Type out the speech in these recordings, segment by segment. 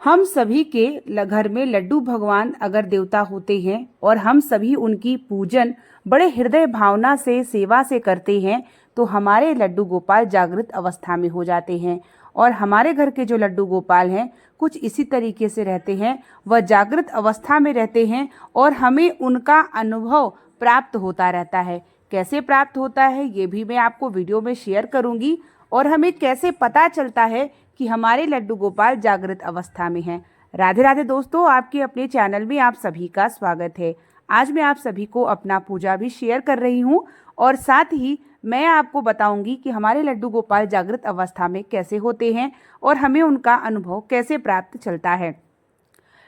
हम सभी के घर में लड्डू भगवान अगर देवता होते हैं और हम सभी उनकी पूजन बड़े हृदय भावना से सेवा से करते हैं तो हमारे लड्डू गोपाल जागृत अवस्था में हो जाते हैं। और हमारे घर के जो लड्डू गोपाल हैं कुछ इसी तरीके से रहते हैं, वह जागृत अवस्था में रहते हैं और हमें उनका अनुभव प्राप्त होता रहता है। कैसे प्राप्त होता है ये भी मैं आपको वीडियो में शेयर करूंगी और हमें कैसे पता चलता है कि हमारे लड्डू गोपाल जागृत अवस्था में हैं। राधे राधे दोस्तों, आपके अपने चैनल में आप सभी का स्वागत है। आज मैं आप सभी को अपना पूजा भी शेयर कर रही हूँ और साथ ही मैं आपको बताऊंगी कि हमारे लड्डू गोपाल जागृत अवस्था में कैसे होते हैं और हमें उनका अनुभव कैसे प्राप्त चलता है।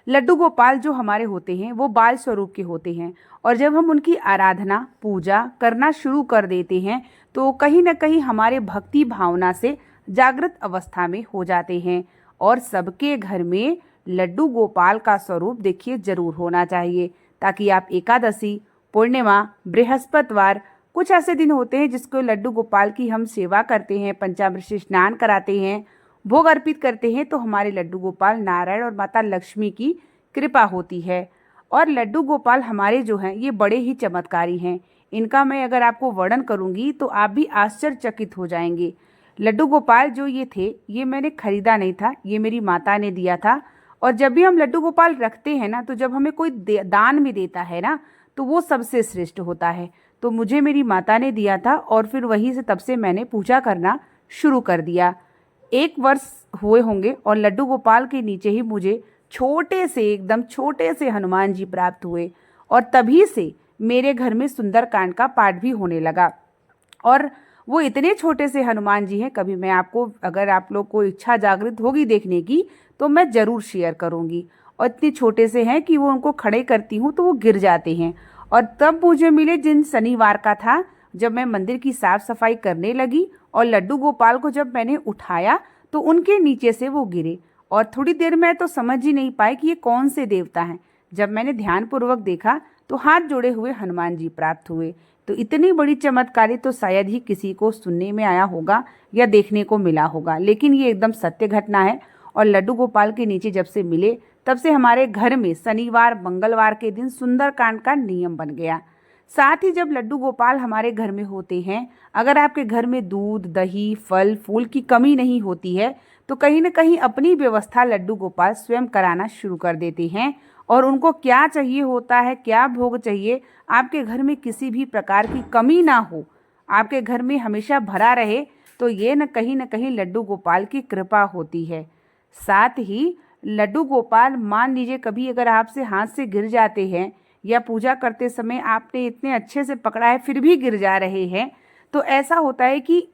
लड्डू गोपाल जो हमारे होते हैं वो बाल स्वरूप के होते हैं और जब हम उनकी आराधना पूजा करना शुरू कर देते हैं तो कहीं ना कहीं हमारे भक्ति भावना से जागृत अवस्था में हो जाते हैं। और सबके घर में लड्डू गोपाल का स्वरूप देखिए जरूर होना चाहिए, ताकि आप एकादशी, पूर्णिमा, बृहस्पतिवार, कुछ ऐसे दिन होते हैं जिसको लड्डू गोपाल की हम सेवा करते हैं, पंचामृत से स्नान कराते हैं, भोग अर्पित करते हैं तो हमारे लड्डू गोपाल नारायण और माता लक्ष्मी की कृपा होती है। और लड्डू गोपाल हमारे जो हैं ये बड़े ही चमत्कारी हैं। इनका मैं अगर आपको वर्णन करूंगी तो आप भी आश्चर्यचकित हो जाएंगे। लड्डू गोपाल जो ये थे ये मैंने खरीदा नहीं था, ये मेरी माता ने दिया था। और जब भी हम लड्डू गोपाल रखते हैं ना तो जब हमें कोई दान में देता है ना तो वो सबसे श्रेष्ठ होता है। तो मुझे मेरी माता ने दिया था और फिर वहीं से तब से मैंने पूजा करना शुरू कर दिया। 1 वर्ष हुए होंगे और लड्डू गोपाल के नीचे ही मुझे छोटे से, एकदम छोटे से हनुमान जी प्राप्त हुए और तभी से मेरे घर में सुंदरकांड का पाठ भी होने लगा। और वो इतने छोटे से हनुमान जी हैं, कभी मैं आपको, अगर आप लोग को इच्छा जागृत होगी देखने की तो मैं ज़रूर शेयर करूँगी। और इतने छोटे से हैं कि वो उनको खड़े करती हूँ तो वो गिर जाते हैं। और तब मुझे मिले जिन शनिवार का था, जब मैं मंदिर की साफ सफाई करने लगी और लड्डू गोपाल को जब मैंने उठाया तो उनके नीचे से वो गिरे और थोड़ी देर में तो समझ ही नहीं पाए कि ये कौन से देवता हैं। जब मैंने ध्यानपूर्वक देखा तो हाथ जोड़े हुए हनुमान जी प्राप्त हुए। तो इतनी बड़ी चमत्कारी तो शायद ही किसी को सुनने में आया होगा या देखने को मिला होगा, लेकिन ये एकदम सत्य घटना है। और लड्डू गोपाल के नीचे जब से मिले तब से हमारे घर में शनिवार मंगलवार के दिन सुंदरकांड का नियम बन गया। साथ ही जब लड्डू गोपाल हमारे घर में होते हैं, अगर आपके घर में दूध, दही, फल फूल की कमी नहीं होती है तो कहीं ना कहीं अपनी व्यवस्था लड्डू गोपाल स्वयं कराना शुरू कर देते हैं। और उनको क्या चाहिए होता है, क्या भोग चाहिए, आपके घर में किसी भी प्रकार की कमी ना हो, आपके घर में हमेशा भरा रहे, तो ये न कहीं लड्डू गोपाल की कृपा होती है। साथ ही लड्डू गोपाल, मान लीजिए कभी अगर आपसे हाथ से गिर जाते हैं या पूजा करते समय आपने इतने अच्छे से पकड़ा है फिर भी गिर जा रहे हैं, तो ऐसा होता है कि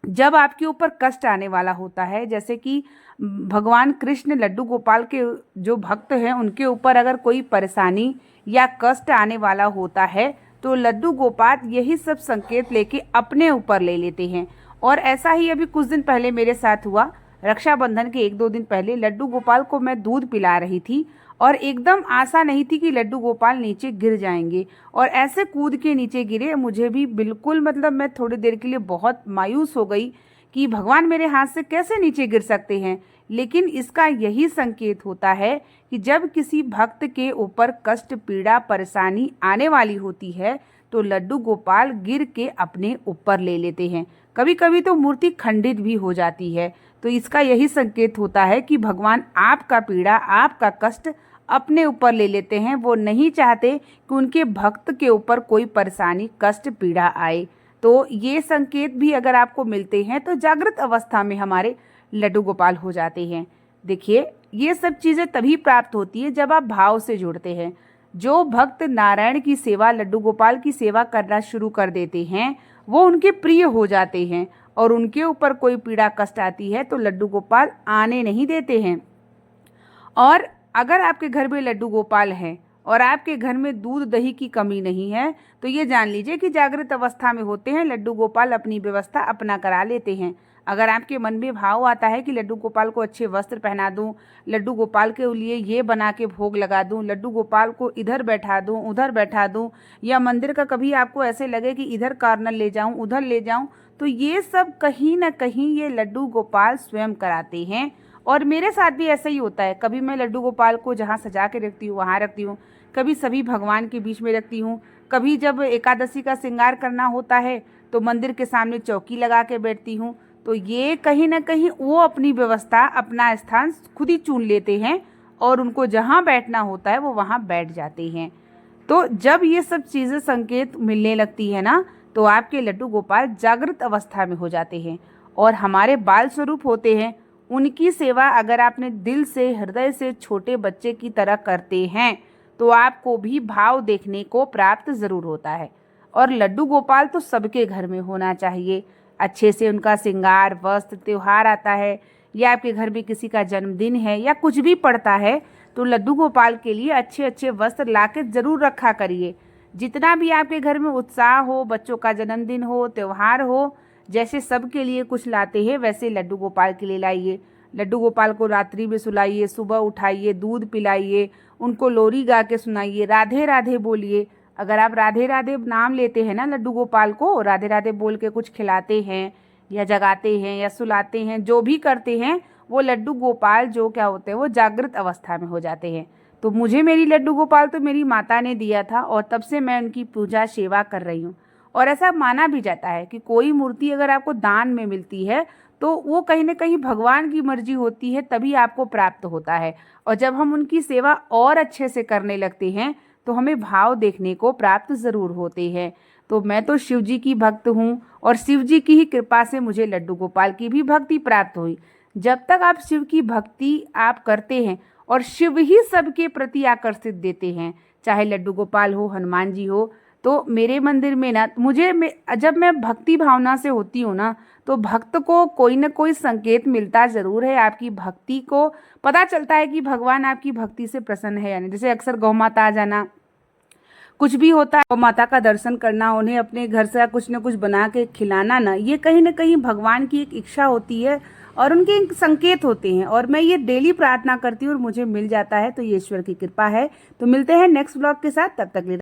जब आपके ऊपर कष्ट आने वाला होता है, जैसे कि भगवान कृष्ण लड्डू गोपाल के जो भक्त हैं उनके ऊपर अगर कोई परेशानी या कष्ट आने वाला होता है तो लड्डू गोपाल यही सब संकेत लेके अपने ऊपर ले लेते हैं। और ऐसा ही अभी कुछ दिन पहले मेरे साथ हुआ। रक्षाबंधन के 1-2 दिन पहले लड्डू गोपाल को मैं दूध पिला रही थी और एकदम आशा नहीं थी कि लड्डू गोपाल नीचे गिर जाएंगे और ऐसे कूद के नीचे गिरे। मुझे भी बिल्कुल, मतलब मैं थोड़ी देर के लिए बहुत मायूस हो गई कि भगवान मेरे हाथ से कैसे नीचे गिर सकते हैं। लेकिन इसका यही संकेत होता है कि जब किसी भक्त के ऊपर कष्ट, पीड़ा, परेशानी आने वाली होती है तो लड्डू गोपाल गिर के अपने ऊपर ले लेते हैं। कभी कभी तो मूर्ति खंडित भी हो जाती है। तो इसका यही संकेत होता है कि भगवान आपका पीड़ा, आपका कष्ट अपने ऊपर ले लेते हैं। वो नहीं चाहते कि उनके भक्त के ऊपर कोई परेशानी, कष्ट, पीड़ा आए। तो ये संकेत भी अगर आपको मिलते हैं तो जागृत अवस्था में हमारे लड्डू गोपाल हो जाते हैं। देखिए, ये सब चीज़ें तभी प्राप्त होती है जब आप भाव से जुड़ते हैं। जो भक्त नारायण की सेवा, लड्डू गोपाल की सेवा करना शुरू कर देते हैं वो उनके प्रिय हो जाते हैं और उनके ऊपर कोई पीड़ा, कष्ट आती है तो लड्डू गोपाल आने नहीं देते हैं। और अगर आपके घर में लड्डू गोपाल हैं और आपके घर में दूध, दही की कमी नहीं है तो ये जान लीजिए कि जागृत अवस्था में होते हैं। लड्डू गोपाल अपनी व्यवस्था अपना करा लेते हैं। अगर आपके मन में भाव आता है कि लड्डू गोपाल को अच्छे वस्त्र पहना दूं, लड्डू गोपाल के लिए ये बना के भोग लगा दूं, लड्डू गोपाल को इधर बैठा दूं, उधर बैठा दूं, या मंदिर का कभी आपको ऐसे लगे कि इधर कॉर्नर ले जाऊं, उधर ले जाऊं, तो ये सब कहीं ना कहीं ये लड्डू गोपाल स्वयं कराते हैं। और मेरे साथ भी ऐसा ही होता है, कभी मैं लड्डू गोपाल को जहाँ सजा के रखती हूँ वहाँ रखती हूँ, कभी सभी भगवान के बीच में रखती हूँ, कभी जब एकादशी का श्रृंगार करना होता है तो मंदिर के सामने चौकी लगा के बैठती हूँ। तो ये कहीं ना कहीं वो अपनी व्यवस्था, अपना स्थान खुद ही चुन लेते हैं और उनको जहाँ बैठना होता है वो वहाँ बैठ जाते हैं। तो जब ये सब चीज़ें संकेत मिलने लगती है ना, तो आपके लड्डू गोपाल जागृत अवस्था में हो जाते हैं और हमारे बाल स्वरूप होते हैं। उनकी सेवा अगर आपने दिल से, हृदय से छोटे बच्चे की तरह करते हैं तो आपको भी भाव देखने को प्राप्त ज़रूर होता है। और लड्डू गोपाल तो सबके घर में होना चाहिए। अच्छे से उनका श्रृंगार, वस्त्र, त्योहार आता है या आपके घर में किसी का जन्मदिन है या कुछ भी पड़ता है तो लड्डू गोपाल के लिए अच्छे अच्छे वस्त्र ला के ज़रूर रखा करिए। जितना भी आपके घर में उत्साह हो, बच्चों का जन्मदिन हो, त्यौहार हो, जैसे सबके लिए कुछ लाते हैं वैसे लड्डू गोपाल के लिए लाइए। लड्डू गोपाल को रात्रि में सुलाइए, सुबह उठाइए, दूध पिलाइए, उनको लोरी गा के सुनाइए, राधे राधे बोलिए। अगर आप राधे राधे नाम लेते हैं ना लड्डू गोपाल को, राधे राधे बोल के कुछ खिलाते हैं या जगाते हैं या सुलाते हैं, जो भी करते हैं, वो लड्डू गोपाल जो क्या होते हैं वो जागृत अवस्था में हो जाते हैं। तो मुझे मेरी लड्डू गोपाल तो मेरी माता ने दिया था और तब से मैं उनकी पूजा सेवा कर रही हूँ। और ऐसा माना भी जाता है कि कोई मूर्ति अगर आपको दान में मिलती है तो वो कहीं ना कहीं भगवान की मर्जी होती है, तभी आपको प्राप्त होता है। और जब हम उनकी सेवा और अच्छे से करने लगते हैं तो हमें भाव देखने को प्राप्त ज़रूर होते हैं। तो मैं तो शिव जी की भक्त हूँ और शिव जी की ही कृपा से मुझे लड्डू गोपाल की भी भक्ति प्राप्त हुई। जब तक आप शिव की भक्ति आप करते हैं और शिव ही सबके प्रति आकर्षित देते हैं, चाहे लड्डू गोपाल हो, हनुमान जी हो, तो मेरे मंदिर में ना जब मैं भक्ति भावना से होती हूँ ना तो भक्त को कोई ना कोई संकेत मिलता ज़रूर है। आपकी भक्ति को पता चलता है कि भगवान आपकी भक्ति से प्रसन्न है या नहीं। जैसे अक्सर गौ माता आ जाना, कुछ भी होता है, गौ माता का दर्शन करना, उन्हें अपने घर से कुछ न कुछ बना के खिलाना ना, ये कहीं ना कहीं भगवान की एक इच्छा होती है और उनके एक संकेत होते हैं। और मैं ये डेली प्रार्थना करती हूँ और मुझे मिल जाता है, तो ये ईश्वर की कृपा है। तो मिलते हैं नेक्स्ट ब्लॉग के साथ, तब तक